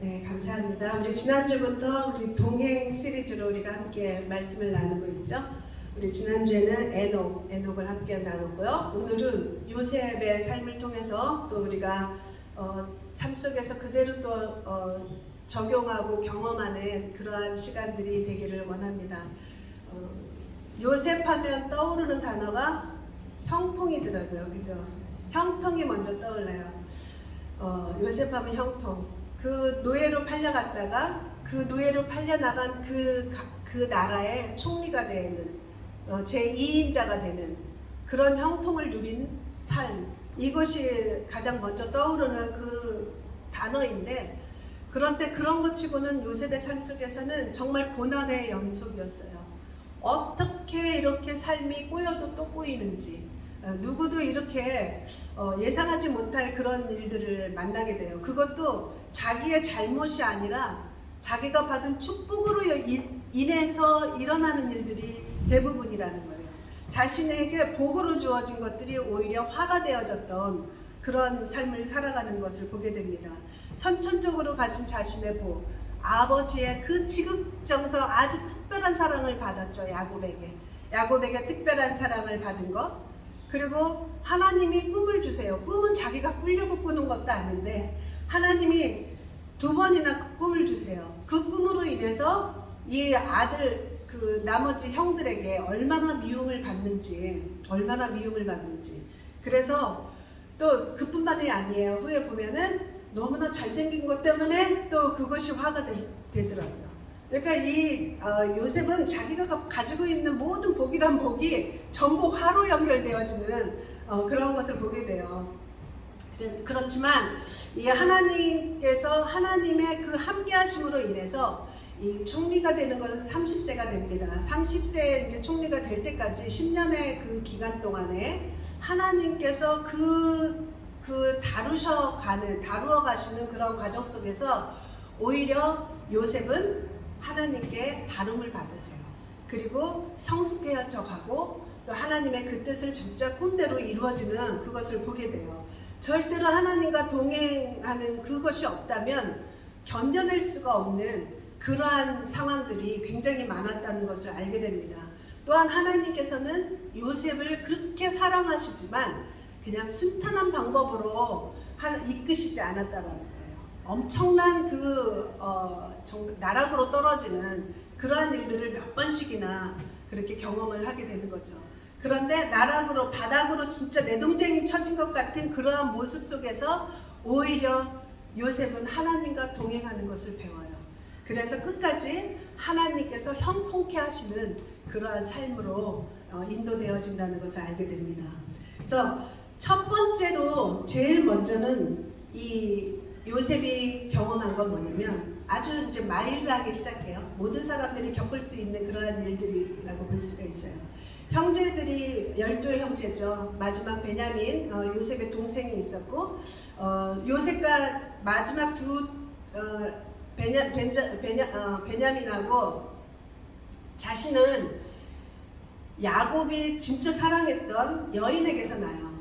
네, 감사합니다. 우리 지난주부터 우리 동행 시리즈로 우리가 함께 말씀을 나누고 있죠. 우리 지난주에는 에녹을 함께 나눴고요. 오늘은 요셉의 삶을 통해서 또 우리가 삶 속에서 그대로 또 적용하고 경험하는 그러한 시간들이 되기를 원합니다. 요셉 하면 떠오르는 단어가 형통이더라고요. 그죠? 형통이 먼저 떠올라요. 요셉 하면 형통. 그 노예로 팔려갔다가 그 노예로 팔려나간 그 나라의 총리가 되는 제2인자가 되는 그런 형통을 누린 삶, 이것이 가장 먼저 떠오르는 그 단어인데, 그런데 그런 것 치고는 요셉의 삶 속에서는 정말 고난의 연속이었어요. 어떻게 이렇게 삶이 꼬여도 또 꼬이는지, 누구도 이렇게 예상하지 못할 그런 일들을 만나게 돼요. 그것도 자기의 잘못이 아니라 자기가 받은 축복으로 인해서 일어나는 일들이 대부분이라는 거예요. 자신에게 복으로 주어진 것들이 오히려 화가 되어졌던 그런 삶을 살아가는 것을 보게 됩니다. 선천적으로 가진 자신의 복, 아버지의 그 지극정서 아주 특별한 사랑을 받았죠. 야곱에게 특별한 사랑을 받은 것, 그리고 하나님이 꿈을 주세요. 꿈은 자기가 꾸려고 꾸는 것도 아닌데 하나님이 2번이나 그 꿈을 주세요. 그 꿈으로 인해서 이 아들 그 나머지 형들에게 얼마나 미움을 받는지. 그래서 또 그뿐만이 아니에요. 후에 보면은 너무나 잘생긴 것 때문에 또 그것이 화가 되더라고요. 그러니까 이 요셉은 자기가 가지고 있는 모든 복이란 복이 전부 화로 연결되어지는 그런 것을 보게 돼요. 그렇지만 이 하나님께서 하나님의 그 함께하심으로 인해서 이 총리가 되는 것은 30세가 됩니다. 30세 이제 총리가 될 때까지 10년의 그 기간 동안에 하나님께서 다루어 가시는 그런 과정 속에서 오히려 요셉은 하나님께 다름을 받으세요. 그리고 성숙해져 가고 또 하나님의 그 뜻을 진짜 꿈대로 이루어지는 그것을 보게 돼요. 절대로 하나님과 동행하는 그것이 없다면 견뎌낼 수가 없는 그러한 상황들이 굉장히 많았다는 것을 알게 됩니다. 또한 하나님께서는 요셉을 그렇게 사랑하시지만 그냥 순탄한 방법으로 이끄시지 않았다는 거예요. 엄청난 나락으로 떨어지는 그러한 일들을 몇 번씩이나 그렇게 경험을 하게 되는 거죠. 그런데 바닥으로 진짜 내동댕이 쳐진 것 같은 그러한 모습 속에서 오히려 요셉은 하나님과 동행하는 것을 배워요. 그래서 끝까지 하나님께서 형통케 하시는 그러한 삶으로 인도되어진다는 것을 알게 됩니다. 그래서 첫 번째로 제일 먼저는 이 요셉이 경험한 건 뭐냐면 아주 이제 마일드하게 시작해요. 모든 사람들이 겪을 수 있는 그러한 일들이라고 볼 수가 있어요. 형제들이 12의 형제죠. 마지막 베냐민, 요셉의 동생이 있었고, 요셉과 마지막 베냐민하고 자신은 야곱이 진짜 사랑했던 여인에게서 나요.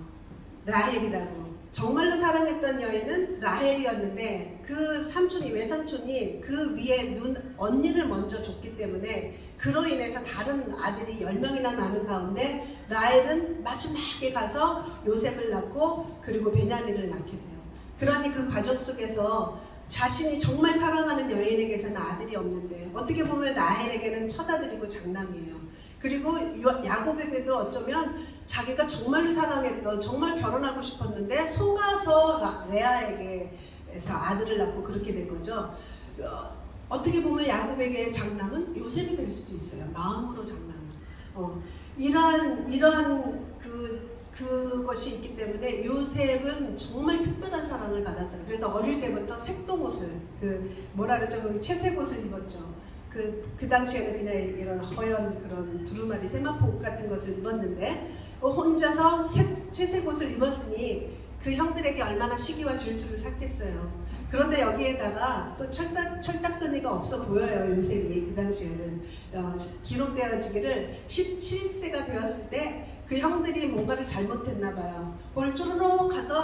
라헬이라고. 정말로 사랑했던 여인은 라헬이었는데 그 외삼촌이 그 위에 언니를 먼저 줬기 때문에 그로 인해서 다른 아들이 10명이나 나는 가운데 라헬은 마지막에 가서 요셉을 낳고 그리고 베냐민을 낳게 돼요. 그러니 그 과정 속에서 자신이 정말 사랑하는 여인에게서는 아들이 없는데 어떻게 보면 라헬에게는 첫아들이고 장남이에요. 그리고 야곱에게도 어쩌면 자기가 정말로 사랑했던, 정말 결혼하고 싶었는데 속아서 레아에게서 아들을 낳고 그렇게 된 거죠. 어떻게 보면 야곱에게의 장남은 요셉이 될 수도 있어요. 마음으로 장남. 이러한 그것이 있기 때문에 요셉은 정말 특별한 사랑을 받았어요. 그래서 어릴 때부터 색동옷을, 채색 옷을 입었죠. 그 당시에는 그냥 이런 허연 그런 두루마리 세마포 옷 같은 것을 입었는데 혼자서 채색 옷을 입었으니 그 형들에게 얼마나 시기와 질투를 샀겠어요. 그런데 여기에다가 또 철딱서니가 없어 보여요. 요셉이 그 당시에는 기록되어지기를 17세가 되었을 때 그 형들이 뭔가를 잘못했나 봐요. 그걸 쪼르륵 가서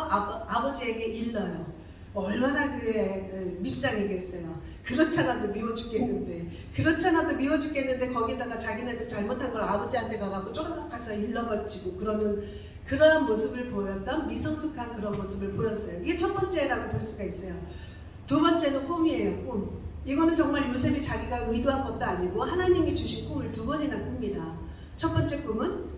아버지에게 일러요. 얼마나 그게 밉상이겠어요. 그렇잖아도 미워 죽겠는데, 그렇잖아도 미워 죽겠는데 거기다가 자기네들 잘못한 걸 아버지한테 가갖고 쪼르륵 가서 일러버치고 그러는 그러한 모습을 보였던 미성숙한 그런 모습을 보였어요. 이게 첫 번째라고 볼 수가 있어요. 두 번째는 꿈이에요. 꿈. 이거는 정말 요셉이 자기가 의도한 것도 아니고 하나님이 주신 꿈을 두 번이나 꿉니다. 첫 번째 꿈은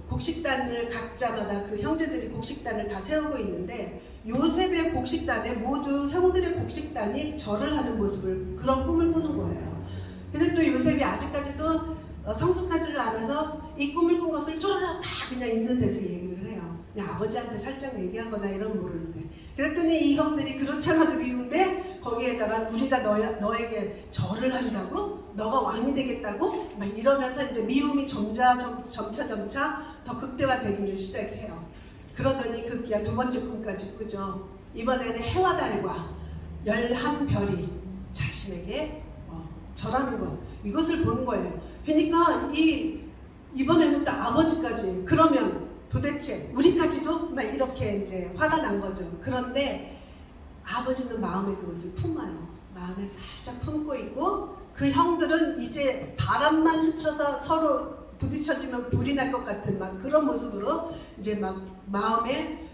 곡식단을 각자마다 그 형제들이 곡식단을 다 세우고 있는데 요셉의 곡식단에 모두 형들의 곡식단이 절을 하는 모습을 그런 꿈을 꾸는 거예요. 근데 또 요셉이 아직까지도 성숙하지를 않아서 이 꿈을 꾼 것을 쪼르륵 다 그냥 있는 데서 얘기를 해요. 그냥 아버지한테 살짝 얘기하거나 이런 모르는데. 그랬더니 이 형들이 그렇잖아도 미운데 거기에다가 우리가 너에게 절을 한다고? 너가 왕이 되겠다고? 막 이러면서 이제 미움이 점차 더 극대화되기를 시작해요. 그러더니 급기야 두 번째 꿈까지 꾸죠. 이번에는 해와 달과 11별이 자신에게 절하는 것. 이것을 보는 거예요. 그러니까 이번에는 또 아버지까지 그러면 도대체 우리까지도 막 이렇게 이제 화가 난 거죠. 그런데 아버지는 마음에 그것을 품어요. 마음에 살짝 품고 있고 그 형들은 이제 바람만 스쳐서 서로 부딪혀지면 불이 날 것 같은 막 그런 모습으로 이제 막 마음에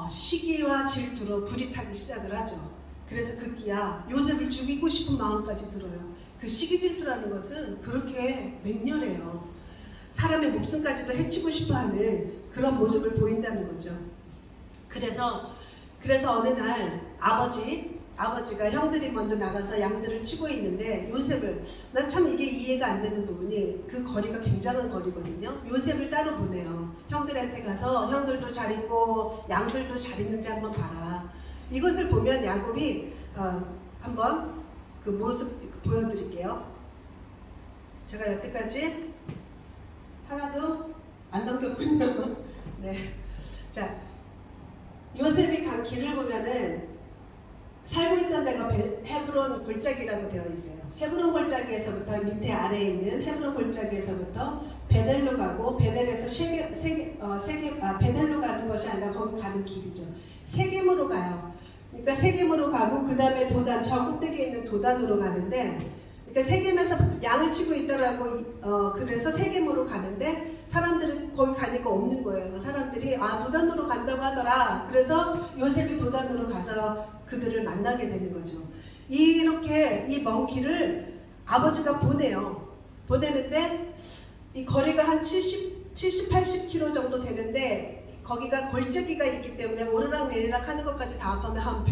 시기와 질투로 불이 타기 시작을 하죠. 그래서 급기야 요셉을 죽이고 싶은 마음까지 들어요. 그 시기 질투라는 것은 그렇게 맹렬해요. 사람의 목숨까지도 해치고 싶어하는 그런 모습을 보인다는 거죠. 그래서 어느 날 아버지가 형들이 먼저 나가서 양들을 치고 있는데 요셉을 난 참 이게 이해가 안 되는 부분이 그 거리가 굉장한 거리거든요. 요셉을 따로 보내요. 형들한테 가서 형들도 잘 있고 양들도 잘 있는지 한번 봐라. 이것을 보면 야곱이 한번 그 모습 보여드릴게요. 제가 여태까지 하나도 안 넘겼군요. 네. 자, 요셉이 간 길을 보면은 살고 있던 데가 헤브론 골짜기라고 되어 있어요. 헤브론 골짜기에서부터 밑에 아래에 있는 헤브론 골짜기에서부터 베델로 가고 베델에서 베델로 가는 것이 아니라 거기 가는 길이죠. 세겜으로 가요. 그러니까 세겜으로 가고 그 다음에 도단, 저 꼭대기에 있는 도단으로 가는데 그러니까 세겜에서 양을 치고 있더라고. 그래서 세겜으로 가는데 사람들은 거기 가니까 없는 거예요. 사람들이 도단으로 간다고 하더라. 그래서 요셉이 도단으로 가서 그들을 만나게 되는 거죠. 이렇게 이 먼 길을 아버지가 보내요. 보내는데 이 거리가 한 70, 80km 정도 되는데 거기가 골짜기가 있기 때문에 오르락 내리락 하는 것까지 다 합하면 한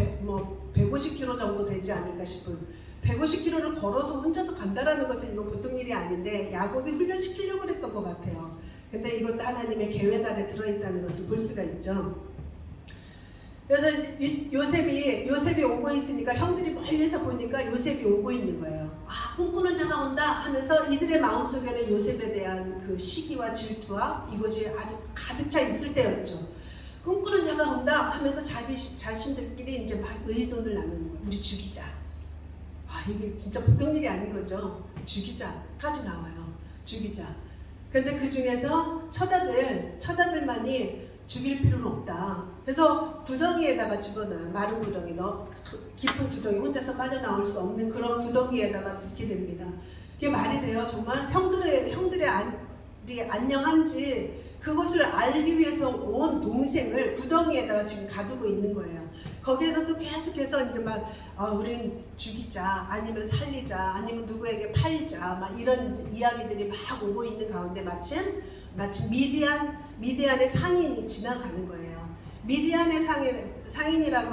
150km 정도 되지 않을까 싶은 150km를 걸어서 혼자서 간다라는 것은 이거 보통 일이 아닌데 야곱이 훈련시키려고 했던 것 같아요. 근데 이것도 하나님의 계획 안에 들어있다는 것을 볼 수가 있죠. 그래서 요셉이 오고 있으니까 형들이 멀리서 보니까 요셉이 오고 있는 거예요. 꿈꾸는 자가 온다 하면서 이들의 마음속에는 요셉에 대한 그 시기와 질투와 이것이 아주 가득 차 있을 때였죠. 꿈꾸는 자가 온다 하면서 자신들끼리 이제 막 의논을 나누는 거예요. 우리 죽이자. 이게 진짜 보통 일이 아닌 거죠. 죽이자까지 나와요. 죽이자. 그런데 그 중에서 처자들만이 죽일 필요는 없다. 그래서 구덩이에다가 집어넣어요. 마른 구덩이, 깊은 구덩이, 혼자서 빠져나올 수 없는 그런 구덩이에다가 넣게 됩니다. 그게 말이 돼요. 정말 형들이 안녕한지 그것을 알기 위해서 온 동생을 구덩이에다가 지금 가두고 있는 거예요. 거기에서도 계속해서 이제 막 우린 죽이자, 아니면 살리자, 아니면 누구에게 팔자, 막 이런 이야기들이 막 오고 있는 가운데 마침 미디안의 상인이 지나가는 거예요. 미디안의 상인이라고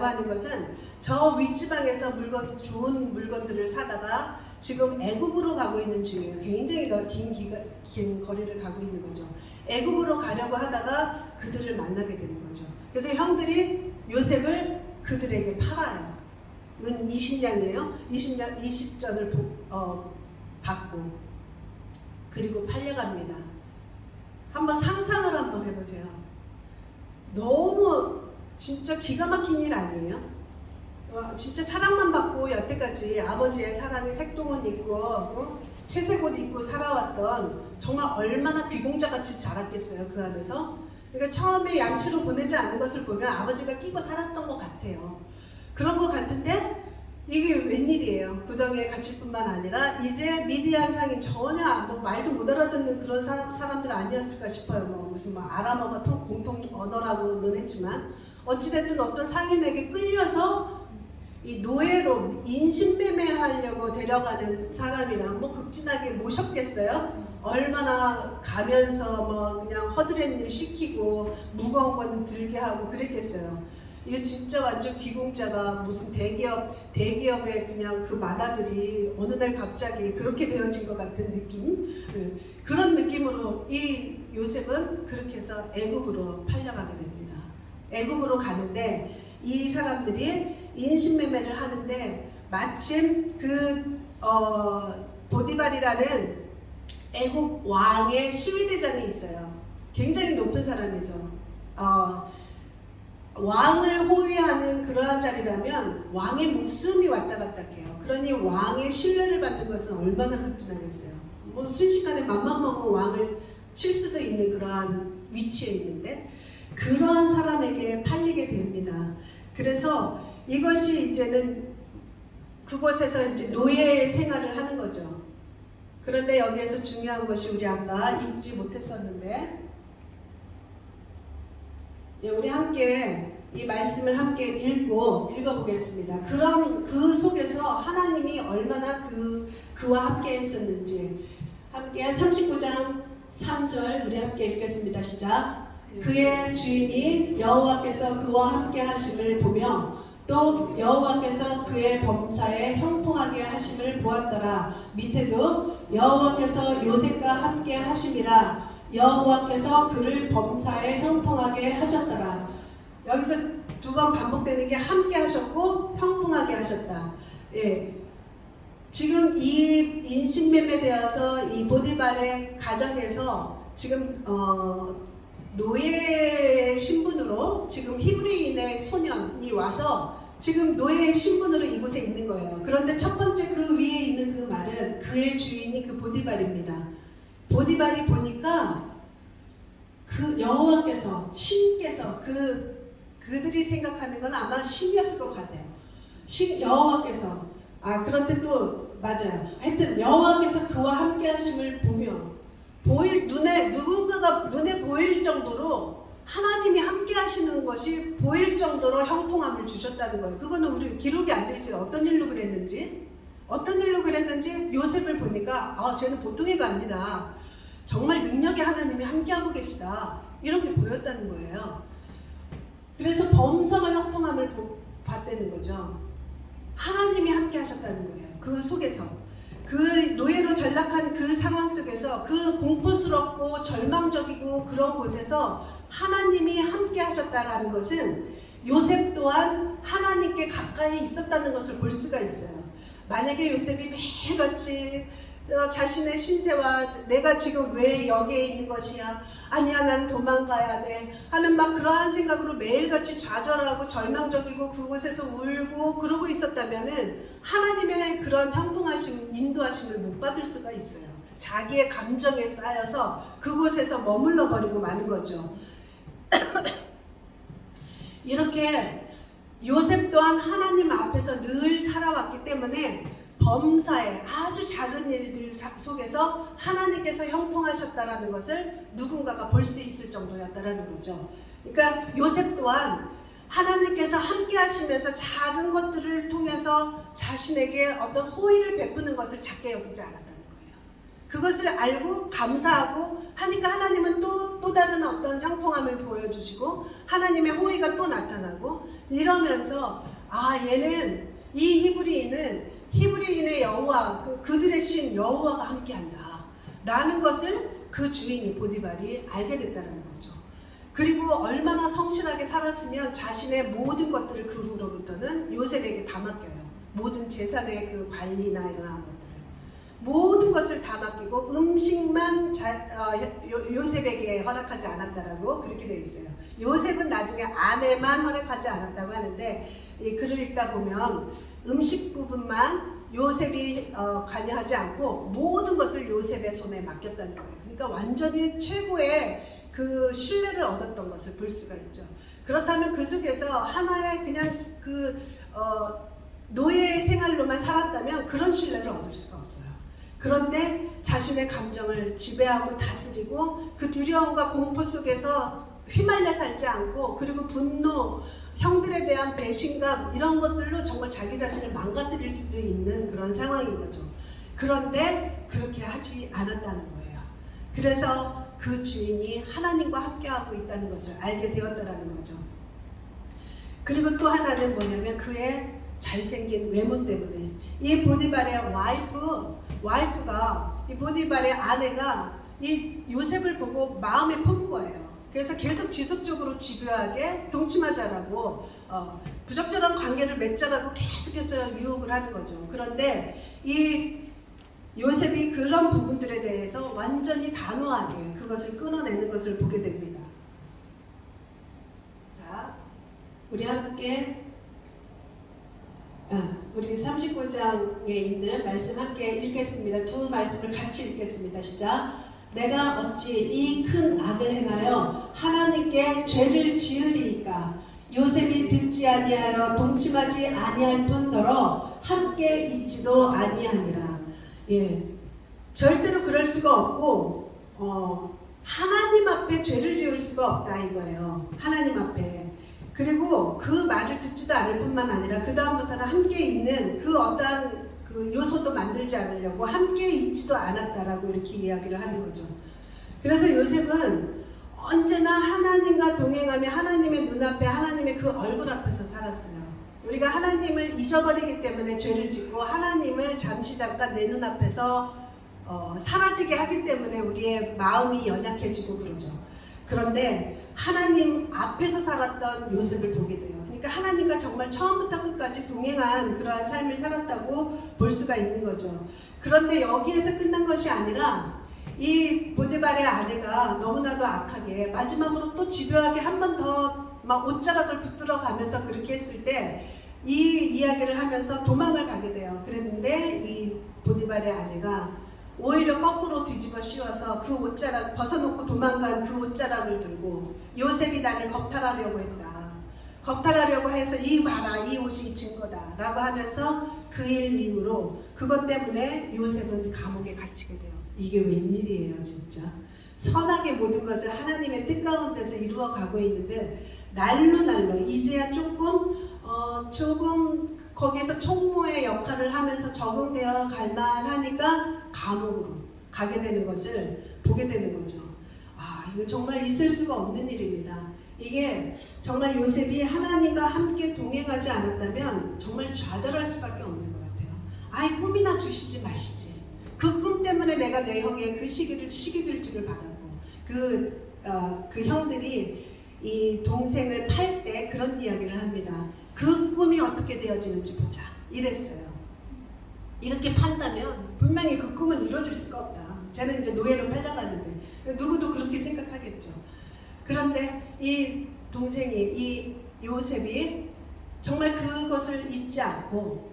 하는 것은 저 윗지방에서 좋은 물건들을 사다가 지금 애굽으로 가고 있는 중이에요. 굉장히 긴 거리를 가고 있는 거죠. 애굽으로 가려고 하다가 그들을 만나게 되는 거죠. 그래서 형들이 요셉을 그들에게 팔아요. 이건 20냥이에요. 20전을 받고 그리고 팔려갑니다. 한번 상상을 한번 해보세요. 너무 진짜 기가 막힌 일 아니에요? 진짜 사랑만 받고 여태까지 아버지의 사랑에 색동은 입고 채색 옷 입고 살아왔던 정말 얼마나 귀공자같이 자랐겠어요. 그 안에서 그러니까 처음에 양치로 보내지 않은 것을 보면 아버지가 끼고 살았던 것 같아요. 그런 것 같은데 이게 웬일이에요. 부정에 갇힐 뿐만 아니라 이제 미디안 상인 전혀 뭐 말도 못 알아듣는 그런 사람들 아니었을까 싶어요. 뭐 무슨 뭐 아람어가 공통 언어라고는 했지만 어찌됐든 어떤 상인에게 끌려서 이 노예로 인신매매하려고 데려가는 사람이랑 뭐 극진하게 모셨겠어요? 얼마나 가면서 뭐 그냥 허드렛 일 시키고 무거운 건 들게 하고 그랬겠어요. 이게 진짜 완전 귀공자가 무슨 대기업의 그냥 그 만화들이 어느 날 갑자기 그렇게 되어진 것 같은 느낌? 그런 느낌으로 이 요셉은 그렇게 해서 애굽으로 팔려가게 됩니다. 애굽으로 가는데 이 사람들이 인신매매를 하는데 마침 그 보디발이라는 애굽 왕의 시위대장이 있어요. 굉장히 높은 사람이죠. 왕을 호위하는 그러한 자리라면 왕의 목숨이 왔다 갔다 해요. 그러니 왕의 신뢰를 받는 것은 얼마나 극진하겠어요. 뭐 순식간에 맘만 먹으면 왕을 칠 수도 있는 그러한 위치에 있는데 그러한 사람에게 팔리게 됩니다. 그래서 이것이 이제는 그곳에서 이제 노예 생활을 하는 거죠. 그런데 여기에서 중요한 것이 우리 아까 읽지 못했었는데 우리 함께 이 말씀을 함께 읽어보겠습니다. 그럼 그 속에서 하나님이 얼마나 그와 함께 했었는지 함께 39장 3절 우리 함께 읽겠습니다. 시작. 그의 주인이 여호와께서 그와 함께 하심을 보며 또 여호와께서 그의 범사에 형통하게 하심을 보았더라. 밑에도 여호와께서 요셉과 함께 하심이라 여호와께서 그를 범사에 형통하게 하셨더라. 여기서 두 번 반복되는 게 함께 하셨고 형통하게 하셨다. 예. 지금 이 인신매매되어서 이 보디발의 가정에서 지금 노예의 신분으로 지금 히브리인의 소년이 와서 지금 노예의 신분으로 이곳에 있는 거예요. 그런데 첫 번째 그 위에 있는 그 말은 그의 주인이 그 보디발입니다. 보디발이 보니까 그 여호와께서 신께서 그들이 생각하는 건 아마 신이었을 것 같아요. 여호와께서 그런데 또 맞아요. 하여튼 여호와께서 그와 함께 하심을 보며 누군가가 눈에 보일 정도로 하나님이 함께 하시는 것이 보일 정도로 형통함을 주셨다는 거예요. 그거는 우리 기록이 안 돼 있어요. 어떤 일로 그랬는지 요셉을 보니까 쟤는 보통 애가 아니다. 정말 능력의 하나님이 함께하고 계시다. 이런 게 보였다는 거예요. 그래서 범사가 형통함을 봤다는 거죠. 하나님이 함께 하셨다는 거예요. 그 속에서 그 노예로 전락한 그 상황 속에서 그 공포스럽고 절망적이고 그런 곳에서 하나님이 함께 하셨다는 것은 요셉 또한 하나님께 가까이 있었다는 것을 볼 수가 있어요. 만약에 요셉이 매일같이 자신의 신세와 내가 지금 왜 여기에 있는 것이야, 아니야 난 도망가야 돼 하는 막 그러한 생각으로 매일같이 좌절하고 절망적이고 그곳에서 울고 그러고 있었다면은 하나님의 그런 형통하심, 인도하심을 못 받을 수가 있어요. 자기의 감정에 쌓여서 그곳에서 머물러 버리고 마는 거죠. 이렇게 요셉 또한 하나님 앞에서 늘 살아왔기 때문에 범사에 아주 작은 일들 속에서 하나님께서 형통하셨다라는 것을 누군가가 볼 수 있을 정도였다라는 거죠. 그러니까 요셉 또한 하나님께서 함께 하시면서 작은 것들을 통해서 자신에게 어떤 호의를 베푸는 것을 작게 여기지 않았다는 거예요. 그것을 알고 감사하고 하니까 하나님은 또 다른 어떤 형통함을 보여주시고 하나님의 호의가 또 나타나고 이러면서 얘는 이 히브리인의 여호와 그들의 신 여호와가 함께한다 라는 것을 그 주인이 보디발이 알게 됐다는 거죠. 그리고 얼마나 성실하게 살았으면 자신의 모든 것들을 그 후로부터는 요셉에게 다 맡겨요. 모든 재산의 그 관리나 이러한 것들을 모든 것을 다 맡기고 음식만 요셉에게 허락하지 않았다라고 그렇게 되어 있어요. 요셉은 나중에 아내만 허락하지 않았다고 하는데 이 글을 읽다 보면 음식 부분만 요셉이 관여하지 않고 모든 것을 요셉의 손에 맡겼다는 거예요. 그러니까 완전히 최고의 그 신뢰를 얻었던 것을 볼 수가 있죠. 그렇다면 그 속에서 하나의 그냥 노예 생활로만 살았다면 그런 신뢰를 얻을 수가 없어요. 그런데 자신의 감정을 지배하고 다스리고 그 두려움과 공포 속에서 휘말려 살지 않고, 그리고 분노, 형들에 대한 배신감, 이런 것들로 정말 자기 자신을 망가뜨릴 수도 있는 그런 상황인 거죠. 그런데 그렇게 하지 않았다는 거예요. 그래서 그 주인이 하나님과 함께하고 있다는 것을 알게 되었다는 거죠. 그리고 또 하나는 뭐냐면 그의 잘생긴 외모 때문에, 이 보디발의 와이프가 이 보디발의 아내가 이 요셉을 보고 마음에 품 거예요. 그래서 계속 지속적으로 집요하게 동침하자라고 부적절한 관계를 맺자라고 계속해서 유혹을 하는 거죠. 그런데 이 요셉이 그런 부분들에 대해서 완전히 단호하게 그것을 끊어내는 것을 보게 됩니다. 자, 우리 함께 우리 39장에 있는 말씀 함께 읽겠습니다. 두 말씀을 같이 읽겠습니다. 시작. 내가 어찌 이 큰 악을 행하여 하나님께 죄를 지으리이까. 요셉이 듣지 아니하여 동침하지 아니할 뿐더러 함께 있지도 아니하니라. 예, 절대로 그럴 수가 없고 하나님 앞에 죄를 지을 수가 없다 이거예요. 하나님 앞에. 그리고 그 말을 듣지도 않을 뿐만 아니라 그 다음부터는 함께 있는 그 어떠한 그 요소도 만들지 않으려고 함께 있지도 않았다라고 이렇게 이야기를 하는 거죠. 그래서 요셉은 언제나 하나님과 동행하며 하나님의 눈앞에, 하나님의 그 얼굴 앞에서 살았어요. 우리가 하나님을 잊어버리기 때문에 죄를 짓고 하나님을 잠시 잠깐 내 눈앞에서 사라지게 하기 때문에 우리의 마음이 연약해지고 그러죠. 그런데 하나님 앞에서 살았던 요셉을 보게 돼요. 그러니까 하나님과 정말 처음부터 끝까지 동행한 그러한 삶을 살았다고 볼 수가 있는 거죠. 그런데 여기에서 끝난 것이 아니라 이 보디발의 아내가 너무나도 악하게 마지막으로 또 집요하게 한 번 더 막 옷자락을 붙들어 가면서 그렇게 했을 때 이 이야기를 하면서 도망을 가게 돼요. 그랬는데 이 보디발의 아내가 오히려 거꾸로 뒤집어 씌워서 그 옷자락 벗어놓고 도망간 그 옷자락을 들고 요셉이 나를 겁탈하려고 했다. 겁탈하려고 해서 이 봐라, 이 옷이 증거다 라고 하면서 그 일 이후로 그것 때문에 요셉은 감옥에 갇히게 돼요. 이게 웬일이에요 진짜. 선하게 모든 것을 하나님의 뜻 가운데서 이루어 가고 있는데 날로 이제야 조금 거기서 총무의 역할을 하면서 적응되어 갈 만하니까 감옥으로 가게 되는 것을 보게 되는 거죠. 이거 정말 있을 수가 없는 일입니다. 이게 정말 요셉이 하나님과 함께 동행하지 않았다면 정말 좌절할 수밖에 없는 것 같아요. 꿈이나 주시지 마시지. 그 꿈 때문에 내가 내 형의 그 시기질주를 받았고 그 형들이 이 동생을 팔 때 그런 이야기를 합니다. 그 꿈이 어떻게 되어지는지 보자 이랬어요. 이렇게 판다면 분명히 그 꿈은 이루어질 수가 없다. 쟤는 이제 노예로 팔려가는데 누구도 그렇게 생각하겠죠. 그런데 이 동생이, 이 요셉이 정말 그것을 잊지 않고,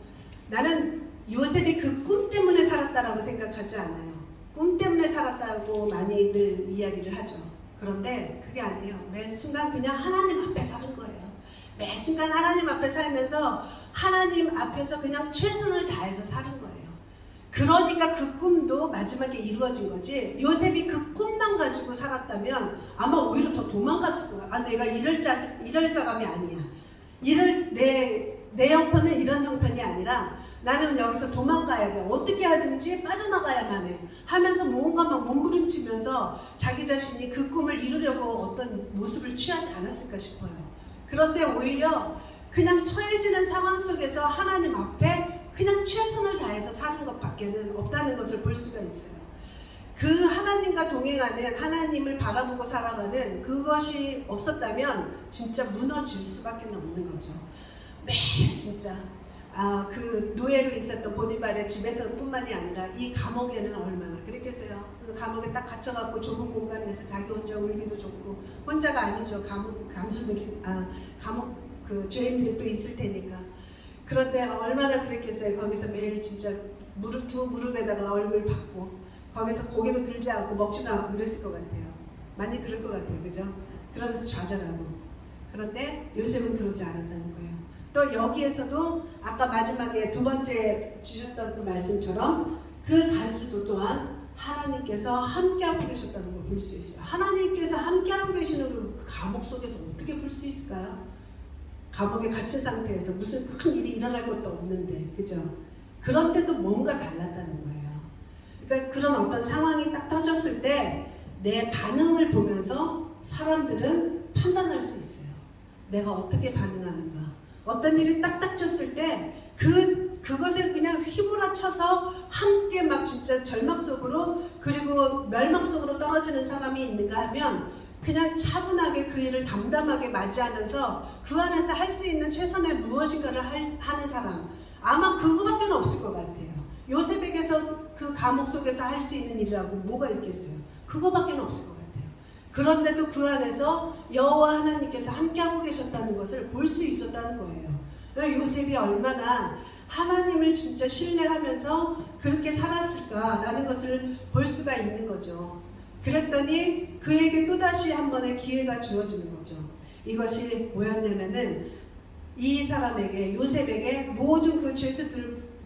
나는 요셉이 그 꿈 때문에 살았다라고 생각하지 않아요. 꿈 때문에 살았다고 많이들 이야기를 하죠. 그런데 그게 아니에요. 매 순간 그냥 하나님 앞에 사는 거예요. 매 순간 하나님 앞에 살면서 하나님 앞에서 그냥 최선을 다해서 사는 거예요. 그러니까 그 꿈도 마지막에 이루어진 거지. 요셉이 그 꿈만 가지고 살았다면 아마 오히려 더 도망갔을 거야. 내가 이럴 사람이 아니야. 내 형편은 이런 형편이 아니라 나는 여기서 도망가야 돼. 어떻게 하든지 빠져나가야만 해. 하면서 뭔가 막 몸부림치면서 자기 자신이 그 꿈을 이루려고 어떤 모습을 취하지 않았을까 싶어요. 그런데 오히려 그냥 처해지는 상황 속에서 하나님 앞에 그냥 최선을 다해서 사는 것밖에는 없다는 것을 볼 수가 있어요. 그 하나님과 동행하는, 하나님을 바라보고 살아가는 그것이 없었다면 진짜 무너질 수밖에 없는 거죠. 매일 진짜 그 노예로 있었던 보디발의 집에서뿐만이 아니라 이 감옥에는 얼마나 그랬겠어요. 그 감옥에 딱 갇혀갖고 좁은 공간에서 자기 혼자 울기도 좋고, 혼자가 아니죠. 감옥 그 죄인들이 또 있을 테니까. 그런데 얼마나 그랬겠어요. 거기서 매일 진짜 두 무릎에다가 얼굴 박고 거기서 고개도 들지 않고 먹지도 않고 그랬을 것 같아요. 많이 그럴 것 같아요. 그죠? 그러면서 좌절하고. 그런데 요셉은 그러지 않았다는 거예요. 또 여기에서도 아까 마지막에 두 번째 주셨던 그 말씀처럼 그 간수도 또한 하나님께서 함께하고 계셨다는 걸 볼 수 있어요. 하나님께서 함께하고 계시는 그 감옥 속에서 어떻게 볼 수 있을까요? 감옥에 갇힌 상태에서 무슨 큰 일이 일어날 것도 없는데, 그죠? 그런데도 뭔가 달랐다는 거예요. 그러니까 그런 어떤 상황이 딱 터졌을 때 내 반응을 보면서 사람들은 판단할 수 있어요. 내가 어떻게 반응하는가. 어떤 일이 딱 닥쳤을 때 그것에 그냥 휘몰아쳐서 함께 막 진짜 절망 속으로 그리고 멸망 속으로 떨어지는 사람이 있는가 하면 그냥 차분하게 그 일을 담담하게 맞이하면서 그 안에서 할 수 있는 최선의 무엇인가를 하는 사람, 아마 그거밖에 없을 것 같아요. 요셉에게서 그 감옥 속에서 할 수 있는 일이라고 뭐가 있겠어요? 그거밖에 없을 것 같아요. 그런데도 그 안에서 여호와 하나님께서 함께하고 계셨다는 것을 볼 수 있었다는 거예요. 요셉이 얼마나 하나님을 진짜 신뢰하면서 그렇게 살았을까라는 것을 볼 수가 있는 거죠. 그랬더니 그에게 또다시 한 번의 기회가 주어지는 거죠. 이것이 뭐였냐면은 이 사람에게, 요셉에게 모든 그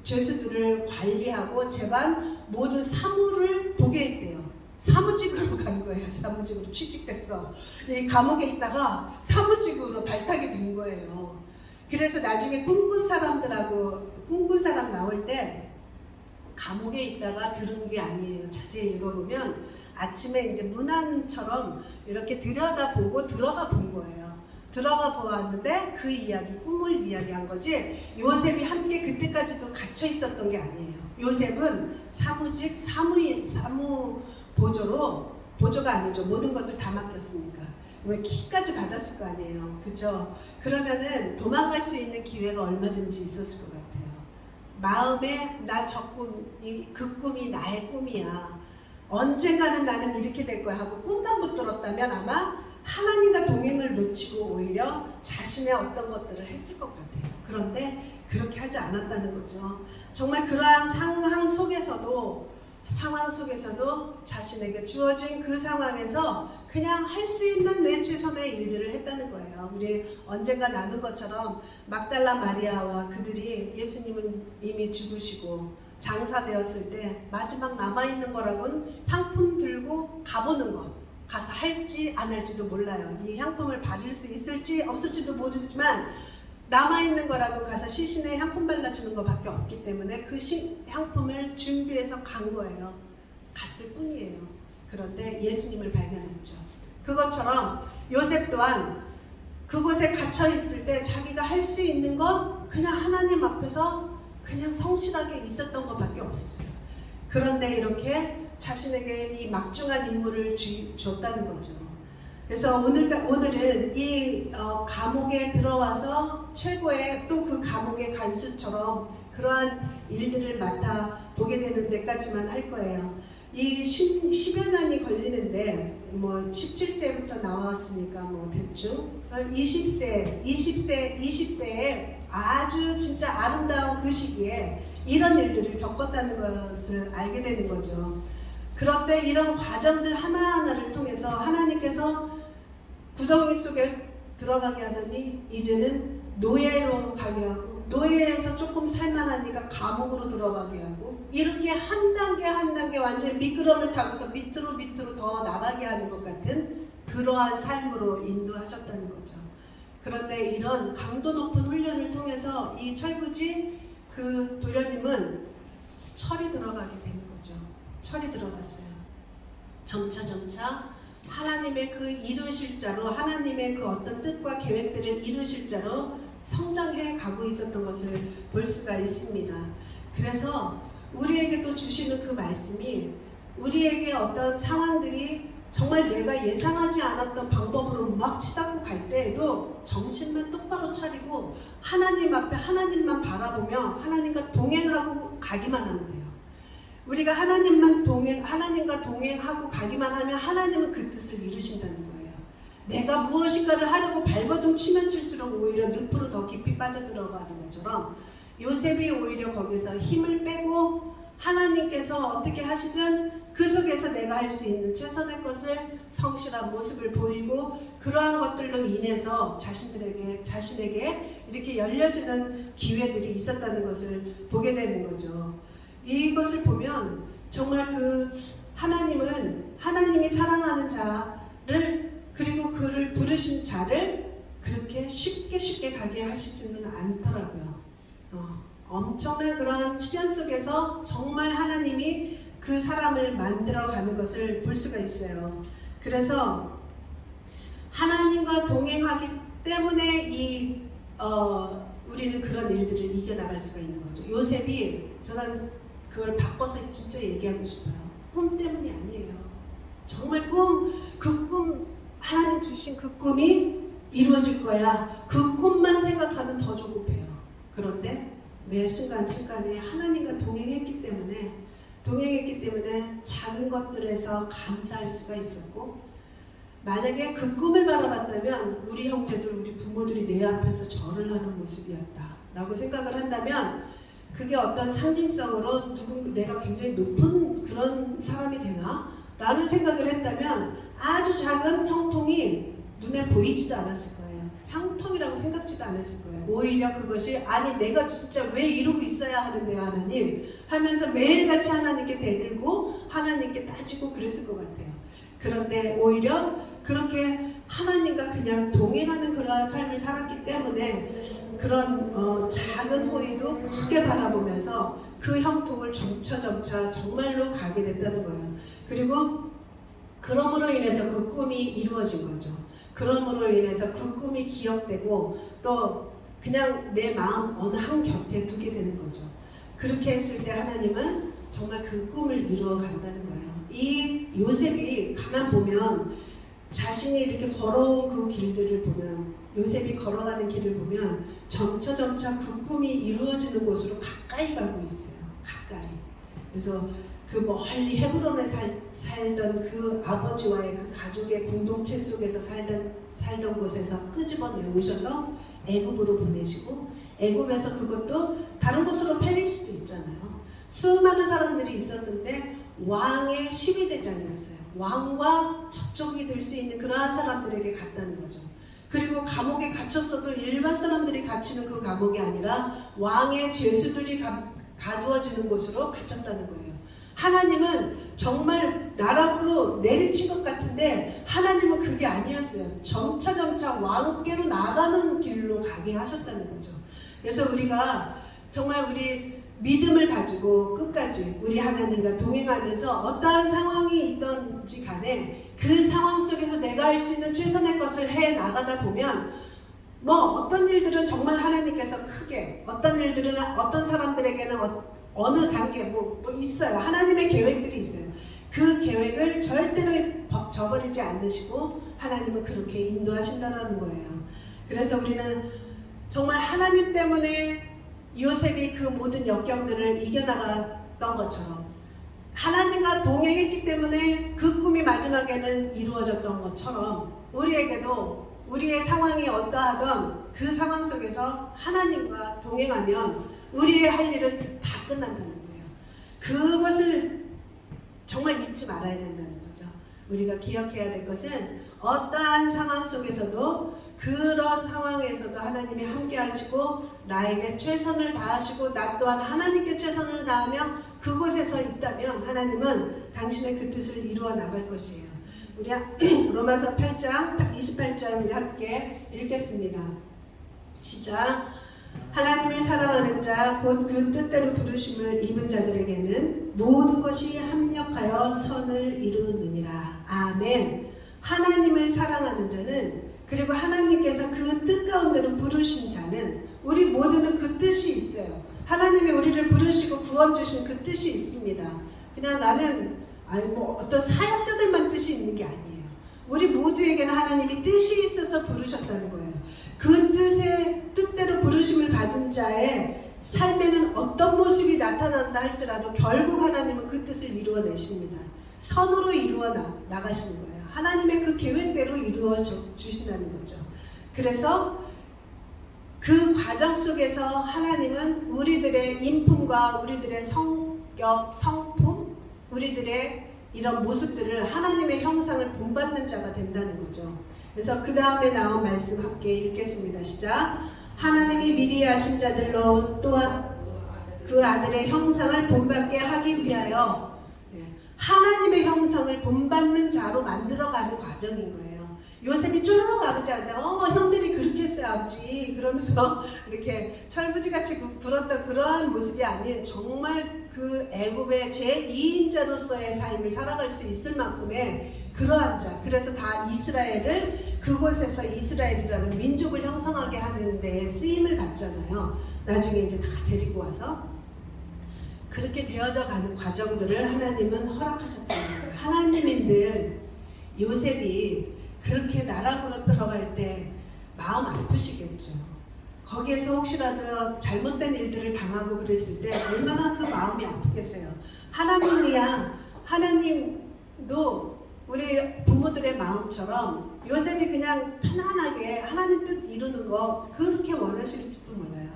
죄수들을 관리하고 재반 모든 사무를 보게 했대요. 사무직으로 간 거예요. 사무직으로 취직됐어. 이 감옥에 있다가 사무직으로 발탁이 된 거예요. 그래서 나중에 꿈꾼 사람 나올 때 감옥에 있다가 들은 게 아니에요. 자세히 읽어보면 아침에 이제 문안처럼 이렇게 들여다보고 들어가 본 거예요. 들어가 보았는데 그 이야기, 꿈을 이야기한 거지 요셉이 함께 그때까지도 갇혀 있었던 게 아니에요. 요셉은 사무직, 보조가 아니죠. 모든 것을 다 맡겼으니까. 왜 키까지 받았을 거 아니에요. 그죠? 그러면은 도망갈 수 있는 기회가 얼마든지 있었을 것 같아요. 마음에 그 꿈이 나의 꿈이야. 언젠가는 나는 이렇게 될 거야 하고 꿈만 붙들었다면 아마 하나님과 동행을 놓치고 오히려 자신의 어떤 것들을 했을 것 같아요. 그런데 그렇게 하지 않았다는 거죠. 정말 그러한 상황 속에서도 자신에게 주어진 그 상황에서 그냥 할 수 있는 내 최선의 일들을 했다는 거예요. 우리 언젠가 나눈 것처럼 막달라 마리아와 그들이 예수님은 이미 죽으시고 장사되었을 때 마지막 남아있는 거라고는 향품 들고 가보는 것. 가서 할지 안 할지도 몰라요. 이 향품을 바를 수 있을지 없을지도 모르지만 남아있는 거라고 가서 시신에 향품 발라주는 것밖에 없기 때문에 그 향품을 준비해서 간 거예요. 갔을 뿐이에요. 그런데 예수님을 발견했죠. 그것처럼 요셉 또한 그곳에 gat혀있을 때 자기가 할 수 있는 건 그냥 하나님 앞에서 그냥 성실하게 있었던 것밖에 없었어요. 그런데 이렇게 자신에게 이 막중한 임무를 줬다는 거죠. 그래서 오늘은 이 감옥에 들어와서 최고의 또 그 감옥의 간수처럼 그러한 일들을 맡아 보게 되는 데까지만 할 거예요. 이 10여 년이 걸리는데 뭐 17세부터 나왔으니까 뭐 대충 20대에 아주 진짜 아름다운 그 시기에 이런 일들을 겪었다는 것을 알게 되는 거죠. 그런데 이런 과정들 하나하나를 통해서 하나님께서 구덩이 속에 들어가게 하더니 이제는 노예로 가게 하고 노예에서 조금 살만하니까 감옥으로 들어가게 하고 이렇게 한 단계 완전히 미끄럼을 타고서 밑으로 더 나가게 하는 것 같은 그러한 삶으로 인도하셨다는 거죠. 그런데 이런 강도 높은 훈련을 통해서 이 철부지 그 도련님은 철이 들어가게 된 거죠. 철이 들어갔어요. 점차 하나님의 그 이루실 자로 하나님의 그 어떤 뜻과 계획들을 이루실 자로 성장해 가고 있었던 것을 볼 수가 있습니다. 그래서 우리에게 또 주시는 그 말씀이 우리에게 어떤 상황들이 정말 내가 예상하지 않았던 방법으로 막 치닫고 갈 때에도 정신만 똑바로 차리고 하나님 앞에 하나님만 바라보며 하나님과 동행하고 가기만 하면 돼요. 우리가 하나님과 동행하고 가기만 하면 하나님은 그 뜻을 이루신다는 거예요. 내가 무엇인가를 하려고 발버둥 치면 칠수록 오히려 늪으로 더 깊이 빠져들어가는 것처럼 요셉이 오히려 거기서 힘을 빼고 하나님께서 어떻게 하시든 그 속에서 내가 할 수 있는 최선의 것을 성실한 모습을 보이고 그러한 것들로 인해서 자신에게 이렇게 열려지는 기회들이 있었다는 것을 보게 되는 거죠. 이것을 보면 정말 그 하나님은 하나님이 사랑하는 자를 그리고 그를 부르신 자를 그렇게 쉽게 가게 하시지는 않더라고요. 엄청난 그런 시련 속에서 정말 하나님이 그 사람을 만들어가는 것을 볼 수가 있어요. 그래서 하나님과 동행하기 때문에 우리는 그런 일들을 이겨나갈 수가 있는 거죠. 요셉이 저는 그걸 바꿔서 진짜 얘기하고 싶어요. 꿈 때문이 아니에요. 정말 그 꿈 하나님 주신 그 꿈이 이루어질 거야. 그 꿈만 생각하면 더 조급해요. 그런데 매 순간순간에 하나님과 동행했기 때문에 작은 것들에서 감사할 수가 있었고, 만약에 그 꿈을 바라봤다면 우리 형제들, 우리 부모들이 내 앞에서 절을 하는 모습이었다 라고 생각을 한다면 그게 어떤 상징성으로 내가 굉장히 높은 그런 사람이 되나? 라는 생각을 했다면 아주 작은 형통이 눈에 보이지도 않았을 거예요. 형통이라고 생각지도 않았을 거예요. 오히려 그것이 아니 내가 진짜 왜 이러고 있어야 하는데요 하나님 하면서 매일같이 하나님께 대들고 하나님께 따지고 그랬을 것 같아요. 그런데 오히려 그렇게 하나님과 그냥 동행하는 그러한 삶을 살았기 때문에 그런 작은 호의도 크게 바라보면서 그 형통을 점차 정말로 가게 됐다는 거예요. 그리고 그럼으로 인해서 그 꿈이 이루어진 거죠. 그럼으로 인해서 그 꿈이 기억되고 또 그냥 내 마음 어느 한 곁에 두게 되는 거죠. 그렇게 했을 때 하나님은 정말 그 꿈을 이루어 간다는 거예요. 이 요셉이 가만 보면 자신이 이렇게 걸어온 그 길들을 보면, 요셉이 걸어가는 길을 보면 점차 그 꿈이 이루어지는 곳으로 가까이 가고 있어요. 가까이. 그래서 그 멀리 헤브론에 살던 그 아버지와의 그 가족의 공동체 속에서 살던 곳에서 끄집어내 오셔서 애굽으로 보내시고, 애굽에서 그것도 다른 곳으로 팔릴 수도 있잖아요. 수많은 사람들이 있었는데 왕의 12대장이었어요. 왕과 접촉이 될 수 있는 그러한 사람들에게 갔다는 거죠. 그리고 감옥에 갇혔어도 일반 사람들이 갇히는 그 감옥이 아니라 왕의 죄수들이 가두어지는 곳으로 갇혔다는 거예요. 하나님은 정말 나락으로 내리친 것 같은데 하나님은 그게 아니었어요. 점차 왕께로 나가는 길로 가게 하셨다는 거죠. 그래서 우리가 정말 우리 믿음을 가지고 끝까지 우리 하나님과 동행하면서 어떠한 상황이 있든지 간에 그 상황 속에서 내가 할 수 있는 최선의 것을 해 나가다 보면 어떤 일들은 정말 하나님께서 크게, 어떤 일들은 어떤 사람들에게는 어느 단계 있어요. 하나님의 계획들이 있어요. 그 계획을 절대로 저버리지 않으시고 하나님은 그렇게 인도하신다는 거예요. 그래서 우리는 정말 하나님 때문에 요셉이 그 모든 역경들을 이겨나갔던 것처럼 하나님과 동행했기 때문에 그 꿈이 마지막에는 이루어졌던 것처럼 우리에게도 우리의 상황이 어떠하든 그 상황 속에서 하나님과 동행하면 우리의 할 일은 다 끝난다는 거예요. 그것을 정말 잊지 말아야 된다는 거죠. 우리가 기억해야 될 것은 어떠한 상황 속에서도 그런 상황에서도 하나님이 함께 하시고 나에게 최선을 다하시고 나 또한 하나님께 최선을 다하며 그곳에서 있다면 하나님은 당신의 그 뜻을 이루어 나갈 것이에요. 우리 로마서 8장 28절 우리 함께 읽겠습니다. 시작. 하나님을 사랑하는 자 곧 그 뜻대로 부르심을 입은 자들에게는 모든 것이 합력하여 선을 이루느니라. 아멘. 하나님을 사랑하는 자는, 그리고 하나님께서 그 뜻 가운데로 부르신 자는, 우리 모두는 그 뜻이 있어요. 하나님이 우리를 부르시고 구원 주신 그 뜻이 있습니다. 그냥 나는 어떤 사역자들만 뜻이 있는 게 아니에요. 우리 모두에게는 하나님이 뜻이 있어서 부르셨다는 거예요. 그 뜻대로 부르심을 받은 자의 삶에는 어떤 모습이 나타난다 할지라도 결국 하나님은 그 뜻을 이루어내십니다. 선으로 이루어 나가시는 거예요. 하나님의 그 계획대로 이루어 주신다는 거죠. 그래서 그 과정 속에서 하나님은 우리들의 인품과 우리들의 성격, 성품, 우리들의 이런 모습들을 하나님의 형상을 본받는 자가 된다는 거죠. 그래서 그 다음에 나온 말씀 함께 읽겠습니다. 시작. 하나님이 미리 하신 자들로 또한 그 아들의 형상을 본받게 하기 위하여 하나님의 형상을 본받는 자로 만들어가는 과정인 거예요. 요셉이 쭈르륵 아버지 한테 형들이 그렇게 했어야지 그러면서 이렇게 철부지같이 굴었던 그러한 모습이 아닌 정말 그 애굽의 제2인자로서의 삶을 살아갈 수 있을 만큼의 그러한 자. 그래서 다 이스라엘을 그곳에서 이스라엘이라는 민족을 형성하게 하는 데 쓰임을 받잖아요. 나중에 이제 다 데리고 와서 그렇게 되어져 가는 과정들을 하나님은 허락하셨다는 거예요. 하나님이 늘 요셉이 그렇게 나락으로 들어갈 때 마음 아프시겠죠. 거기에서 혹시라도 잘못된 일들을 당하고 그랬을 때 얼마나 그 마음이 아프겠어요. 하나님도 우리 부모들의 마음처럼 요셉이 그냥 편안하게 하나님 뜻 이루는 거 그렇게 원하실지도 몰라요.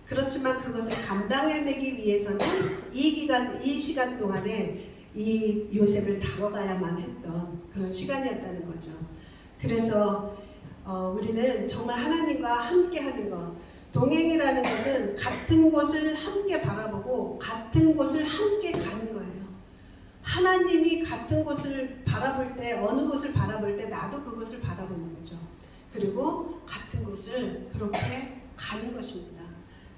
그렇지만 그것을 감당해내기 위해서는 이 시간 동안에 이 요셉을 다뤄가야만 했던 그런 시간이었다는 거죠. 그래서 우리는 정말 하나님과 함께 하는 것, 동행이라는 것은 같은 곳을 함께 바라보고 같은 곳을 함께 가는 거예요. 하나님이 같은 곳을 바라볼 때, 어느 곳을 바라볼 때 나도 그곳을 바라보는 거죠. 그리고 같은 곳을 그렇게 가는 것입니다.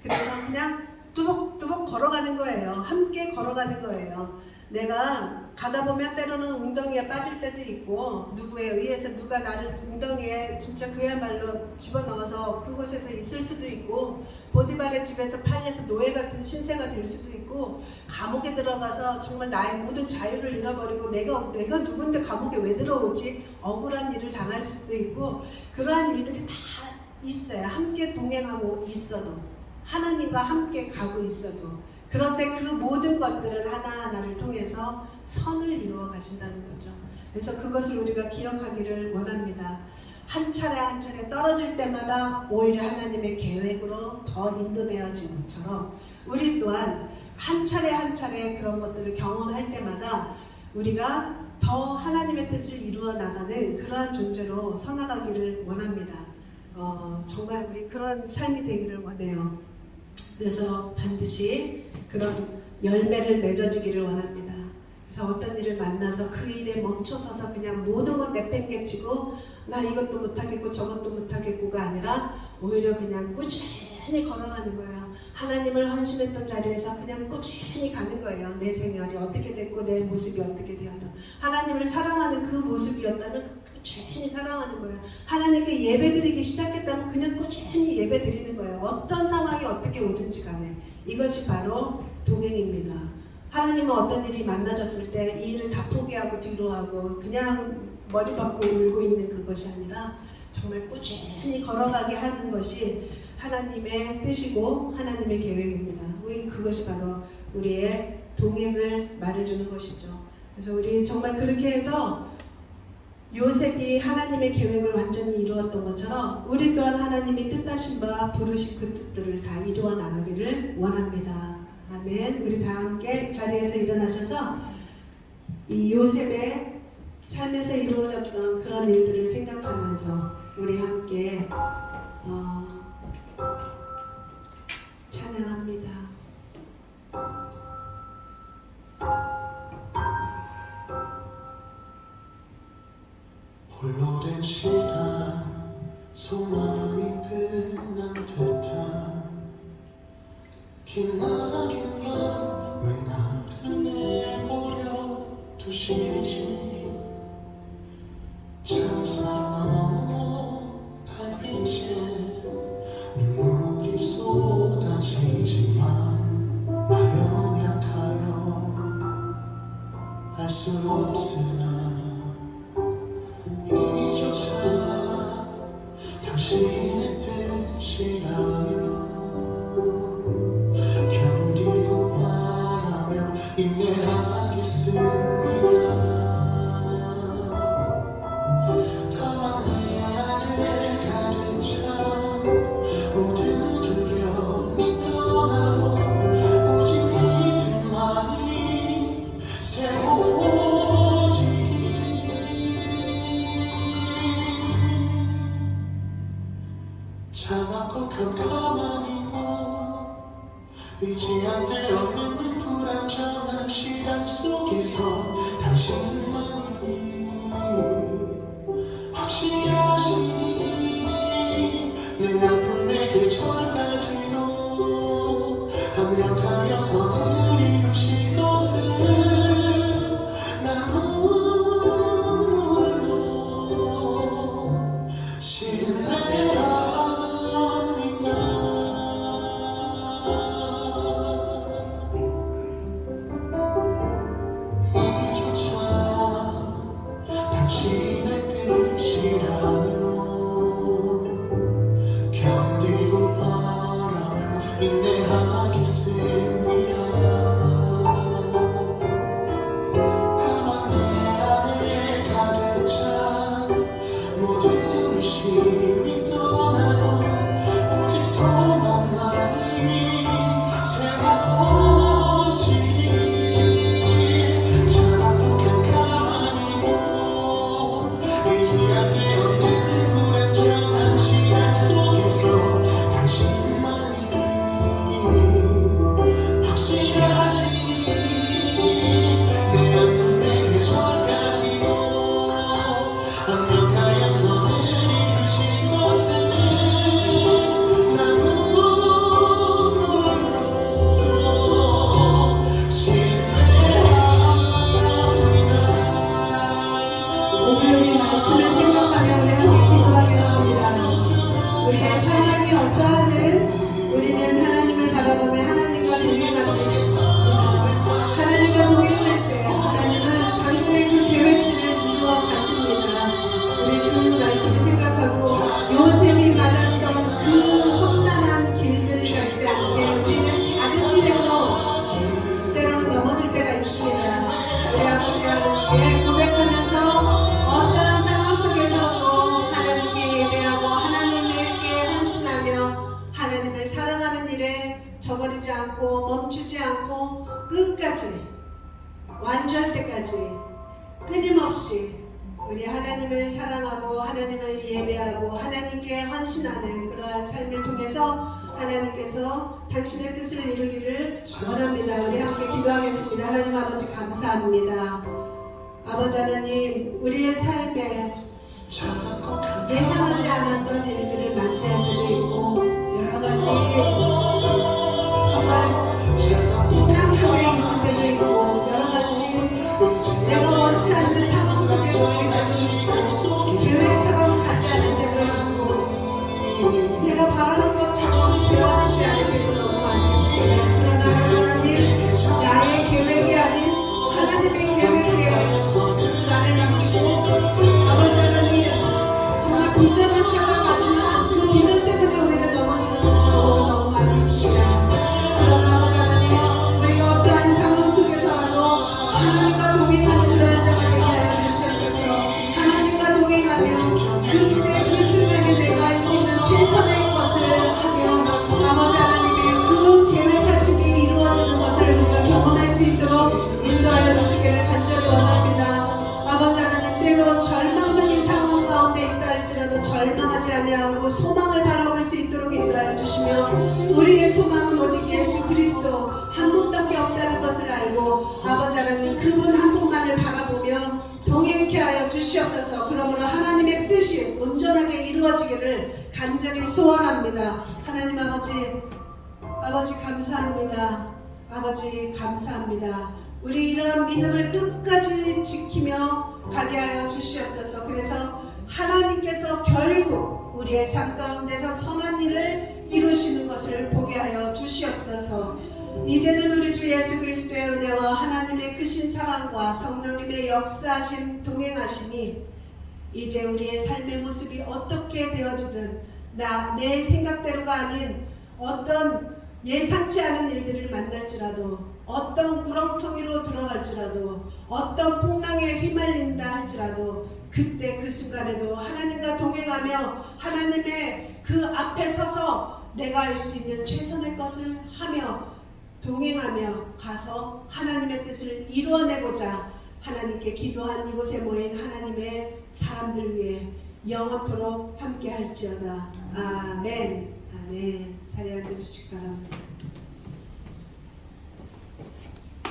그래서 그냥 뚜벅뚜벅 걸어가는 거예요. 함께 걸어가는 거예요. 내가 가다 보면 때로는 웅덩이에 빠질 때도 있고 누구에 의해서 누가 나를 웅덩이에 진짜 그야말로 집어넣어서 그곳에서 있을 수도 있고 보디발의 집에서 팔려서 노예 같은 신세가 될 수도 있고 감옥에 들어가서 정말 나의 모든 자유를 잃어버리고 내가 누군데 감옥에 왜 들어오지? 억울한 일을 당할 수도 있고 그러한 일들이 다 있어요. 함께 동행하고 있어도 하나님과 함께 가고 있어도 그런데 그 모든 것들을 하나하나를 통해서 선을 이루어 가신다는 거죠. 그래서 그것을 우리가 기억하기를 원합니다. 한 차례 한 차례 떨어질 때마다 오히려 하나님의 계획으로 더 인도되어진 것처럼 우리 또한 한 차례 한 차례 그런 것들을 경험할 때마다 우리가 더 하나님의 뜻을 이루어 나가는 그러한 존재로 서나가기를 원합니다. 정말 우리 그런 삶이 되기를 원해요. 그래서 반드시 그런 열매를 맺어주기를 원합니다. 그래서 어떤 일을 만나서 그 일에 멈춰서서 그냥 모든 것 내팽개치고 나 이것도 못하겠고 저것도 못하겠고가 아니라 오히려 그냥 꾸준히 걸어가는 거예요. 하나님을 헌신했던 자리에서 그냥 꾸준히 가는 거예요. 내 생활이 어떻게 됐고 내 모습이 어떻게 되었던 하나님을 사랑하는 그 모습이었다면 꾸준히 사랑하는 거예요. 하나님께 예배드리기 시작했다면 그냥 꾸준히 예배드리는 거예요. 어떤 상황이 어떻게 오든지 간에 이것이 바로 동행입니다. 하나님은 어떤 일이 만나졌을 때 이 일을 다 포기하고 뒤로 하고 그냥 머리 박고 울고 있는 그것이 아니라 정말 꾸준히 걸어가게 하는 것이 하나님의 뜻이고 하나님의 계획입니다. 그것이 바로 우리의 동행을 말해주는 것이죠. 그래서 우리 정말 그렇게 해서 요셉이 하나님의 계획을 완전히 이루었던 것처럼 우리 또한 하나님이 뜻하신 바 부르신 그 뜻들을 다 이루어 나가기를 원합니다. 아멘. 우리 다 함께 자리에서 일어나셔서 이 요셉의 삶에서 이루어졌던 그런 일들을 생각하면서 우리 함께 찬양합니다. 홀로 된 시간 소망이 끝난 듯한 기나긴 밤 왜 나를 내버려 두시지 창살 넘어 달빛에 눈물이 쏟아지지만 나 연약하여 알 수 없으나 이조차 당신의 뜻이라면 의지할 데 없는 불안정한 시간 속에서 당신만이 확실하시니 내 아픔의 계절까지도 합력하여서 이루실 것을 난 홀로 이조차 당신의 뜻이라면 견디고 바라며 인내하겠습니다. 다만 내 안에 가득 찬 모든 의심이 떠나고 오직 소망만이 세워지길 차갑고 캄캄하고 의지할 데 없는 불안정한 시간 속에서 당신만이 확실하시니 내 아픔의 계절까지도 완벽하여서 이루실 것을 난 홀로 오늘 우리 말씀을 생각하며 우리 함께 기도하겠습니다. 우리의 상황이 어떠하든 우리는 하나님을 바라보며 하나님과 동행합니다. 하나님과 동행할 때 하나님은 당신의 그 계획들을 이루어 가십니다. 우리 그 말씀을 생각하고 요셉이 맞았던 그 험난한 길들을 걷지 않게 우리는 작은 길에서 때로는 넘어질 때가 있습니다. 우리 아버지 하나님께 고백하면서 어떠한 상황 속에서도 하나님께 예배하고 하나님께 헌신하며 하나님을 사랑하는 일에 저버리지 않고 멈추지 않고 끝까지 완주할 때까지 끊임없이 우리 하나님을 사랑하고 하나님을 예배하고 하나님께 헌신하는 그러한 삶을 통해서 하나님께서 당신의 뜻을 이루기를 원합니다. 우리 함께 기도하겠습니다. 하나님 아버지 감사합니다. 아버지 하나님 우리의 삶에 예상하지 않았던 일들을 맞이할 때도 있고 여러 가지 정말 땅속에 있을 때도 있고 여러 가지 내가 원치 않는 상황 속에 놓일 때도 있고 계획처럼 가지 않을 때도 있고 내가 바라는 것처럼 되어지지 않을 때도 너무 많습니다. 그러나 하나님 나의 계획이 아닌 하나님의 계획에 나를 맡기고 아버지 하나님 정말 비전을 찾아가지만 그 비전 때문에 오히려 넘어지는 너무 많습니다. 그러나 아버지 하나님 우리가 어떠한 상황 속에서라도 하나님과 동행하는 그러한 자가 되게 하여 주시옵소서. 하나님과 동행하며 그때 그 순간에 내가 할 수 있는 최선의 것을 하며 아버지 하나님의 그 계획하심이 이루어지는 것을 우리가 경험할 수 있도록 인도하여 주시기를 간절히 원합니다. 아버지 하나님 때로 절망적인 상황 가운데 있다 할지라도 절망하지 아니하고 소망을 바라볼 수 있도록 인도하여 주시며 우리의 소망은 오직 예수 그리스도 한 분밖에 없다는 것을 알고 아버지 하나님 그분 한 분만을 바라보며 동행케 하여 주시옵소서. 그러므로 하나님의 뜻이 온전하게 이루어지기를 간절히 소원합니다. 하나님 아버지 감사합니다. 아버지 감사합니다. 우리 이러한 믿음을 끝까지 지키며 가게 하여 주시옵소서. 그래서 하나님께서 결국 우리의 삶 가운데서 선한 일을 이루시는 것을 보게 하여 주시옵소서. 이제는 우리 주 예수 그리스도의 은혜와 하나님의 크신 사랑과 성령님의 역사하심 동행하심이 이제 우리의 삶의 모습이 어떻게 되어지든 내 생각대로가 아닌 어떤 예상치 않은 일들을 만날지라도 어떤 구렁텅이로 들어갈지라도 어떤 풍랑에 휘말린다 할지라도 그때 그 순간에도 하나님과 동행하며 하나님의 그 앞에 서서 내가 할 수 있는 최선의 것을 하며 동행하며 가서 하나님의 뜻을 이루어내고자 하나님께 기도한 이곳에 모인 하나님의 사람들 위해 영원토록 함께 할지어다. 아멘. 아멘. 자리에 앉아주시기 바랍니다.